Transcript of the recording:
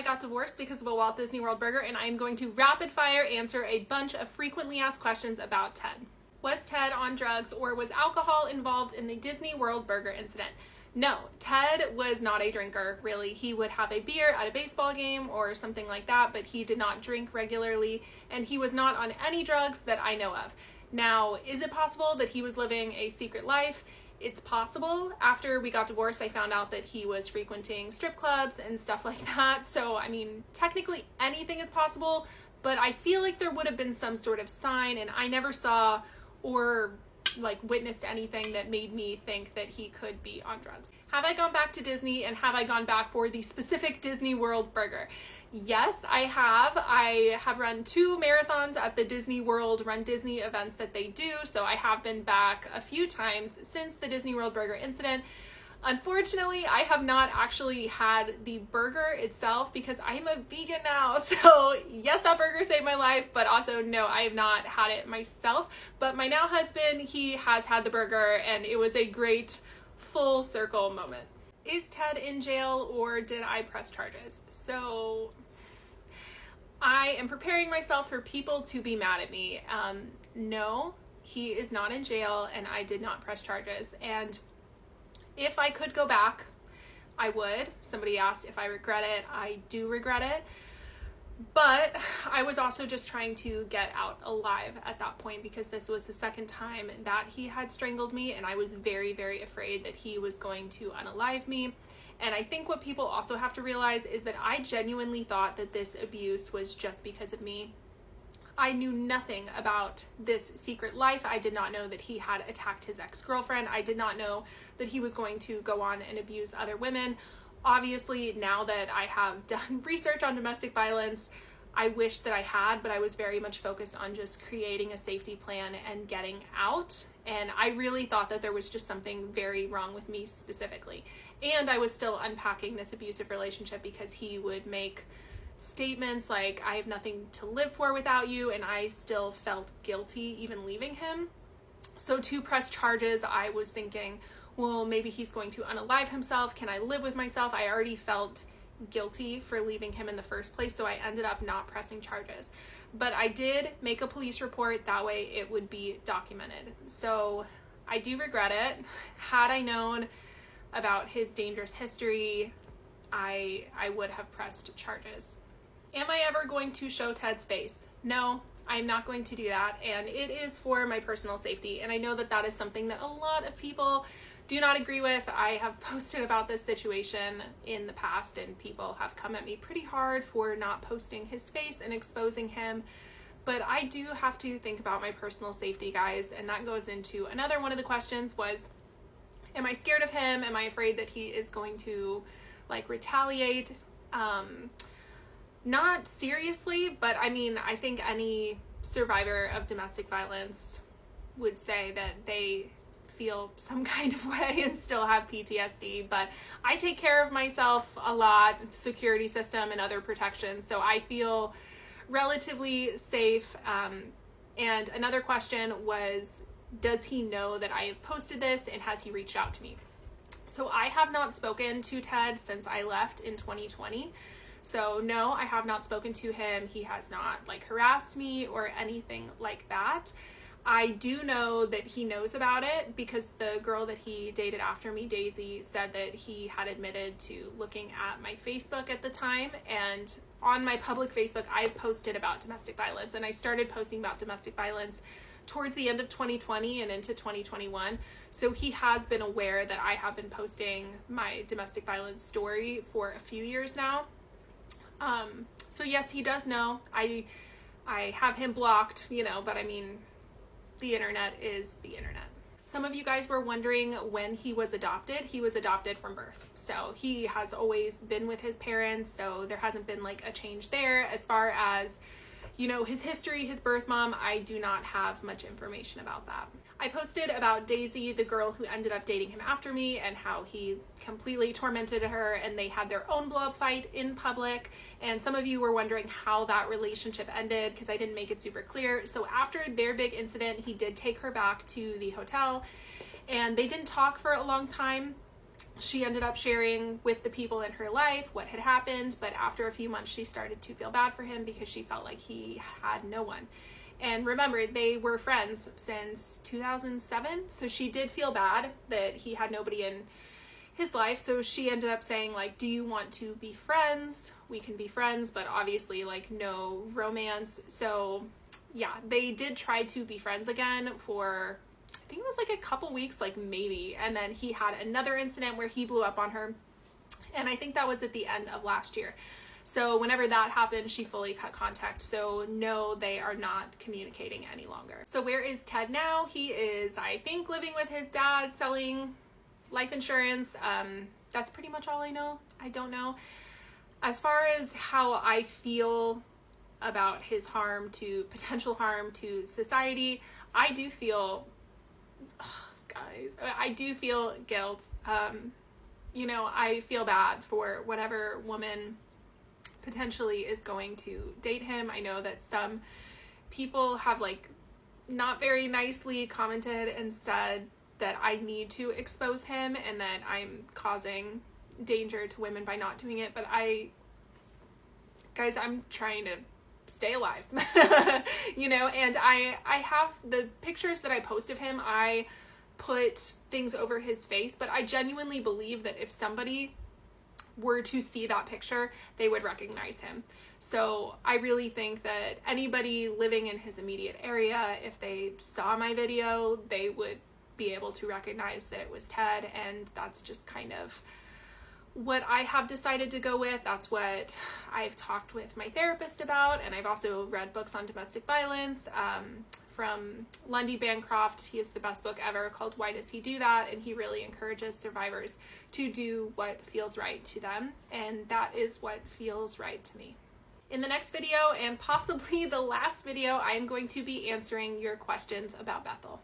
got divorced because of a Walt Disney World burger, and I am going to rapid fire answer a bunch of frequently asked questions about Ted. Was Ted on drugs or was alcohol involved in the Disney World burger incident? No, Ted was not a drinker, really. He would have a beer at a baseball game or something like that, but he did not drink regularly, and he was not on any drugs that I know of. Now, is it possible that he was living a secret life? It's possible. After we got divorced, I found out that he was frequenting strip clubs and stuff like that. So, I mean, technically anything is possible, but I feel like there would have been some sort of sign, and I never saw or like witnessed anything that made me think that he could be on drugs. Have I gone back to Disney, and have I gone back for the specific Disney World burger? Yes, I have. I have run 2 marathons at the Disney World Run Disney events that they do, so I have been back a few times since the Disney World burger incident. Unfortunately, I have not actually had the burger itself because I am a vegan now. So yes, that burger saved my life, but also no, I have not had it myself. But my now husband, he has had the burger, and it was a great full circle moment. Is Ted in jail, or did I press charges? So I am preparing myself for people to be mad at me. No, he is not in jail, and I did not press charges. And if I could go back, I would. Somebody asked if I regret it. I do regret it. But I was also just trying to get out alive at that point, because this was the second time that he had strangled me, and I was very, very afraid that he was going to unalive me. And I think what people also have to realize is that I genuinely thought that this abuse was just because of me. I knew nothing about this secret life. I did not know that he had attacked his ex-girlfriend. I did not know that he was going to go on and abuse other women. Obviously, now that I have done research on domestic violence, I wish that I had, but I was very much focused on just creating a safety plan and getting out. And I really thought that there was just something very wrong with me specifically. And I was still unpacking this abusive relationship, because he would make statements like, I have nothing to live for without you, and I still felt guilty even leaving him. So to press charges, I was thinking, well, maybe he's going to unalive himself. Can I live with myself? I already felt guilty for leaving him in the first place, so I ended up not pressing charges. But I did make a police report, that way it would be documented. So I do regret it. Had I known about his dangerous history, I would have pressed charges. Am I ever going to show Ted's face? No, I'm not going to do that, and it is for my personal safety. And I know that that is something that a lot of people do not agree with. I have posted about this situation in the past, and people have come at me pretty hard for not posting his face and exposing him. But I do have to think about my personal safety, guys, and that goes into another one of the questions was, am I scared of him? Am I afraid that he is going to like retaliate? Not seriously, but I mean, I think any survivor of domestic violence would say that they feel some kind of way and still have PTSD, but I take care of myself a lot, security system and other protections, so I feel relatively safe. And another question was, does he know that I have posted this, and has he reached out to me? So I have not spoken to Ted since I left in 2020. So no, I have not spoken to him. He has not like harassed me or anything like that. I do know that he knows about it, because the girl that he dated after me, Daisy, said that he had admitted to looking at my Facebook at the time. And on my public Facebook, I've posted about domestic violence, and I started posting about domestic violence towards the end of 2020 and into 2021. So he has been aware that I have been posting my domestic violence story for a few years now. So yes, he does know. I have him blocked, you know, but I mean, the internet is the internet. Some of you guys were wondering when he was adopted. He was adopted from birth. So he has always been with his parents. So there hasn't been like a change there. As far as, you know, his history, his birth mom, I do not have much information about that. I posted about Daisy, the girl who ended up dating him after me, and how he completely tormented her, and they had their own blow-up fight in public. And some of you were wondering how that relationship ended, because I didn't make it super clear. So after their big incident, he did take her back to the hotel, and they didn't talk for a long time. she ended up sharing with the people in her life what had happened, but after a few months she started to feel bad for him because she felt like he had no one. And remember, they were friends since 2007, so she did feel bad that he had nobody in his life. So she ended up saying, like, do you want to be friends? We can be friends, but obviously like no romance. So yeah, they did try to be friends again for, I think it was like a couple weeks, like maybe. And then he had another incident where he blew up on her. And I think that was at the end of last year. So whenever that happened, she fully cut contact. So no, they are not communicating any longer. So where is Ted now? He is, I think, living with his dad, selling life insurance. That's pretty much all I know. I don't know. As far as how I feel about his potential harm to society, I do feel, guys, I do feel guilt. You know, I feel bad for whatever woman potentially is going to date him. I know that some people have like not very nicely commented and said that I need to expose him and that I'm causing danger to women by not doing it. But guys, I'm trying to stay alive, you know, and I have the pictures that I post of him. I put things over his face, but I genuinely believe that if somebody were to see that picture, they would recognize him. So I really think that anybody living in his immediate area, if they saw my video, they would be able to recognize that it was Ted. And that's just kind of what I have decided to go with. That's what I've talked with my therapist about. And I've also read books on domestic violence from Lundy Bancroft. He has the best book ever called Why Does He Do That? And he really encourages survivors to do what feels right to them. And that is what feels right to me. In the next video, and possibly the last video, I am going to be answering your questions about Bethel.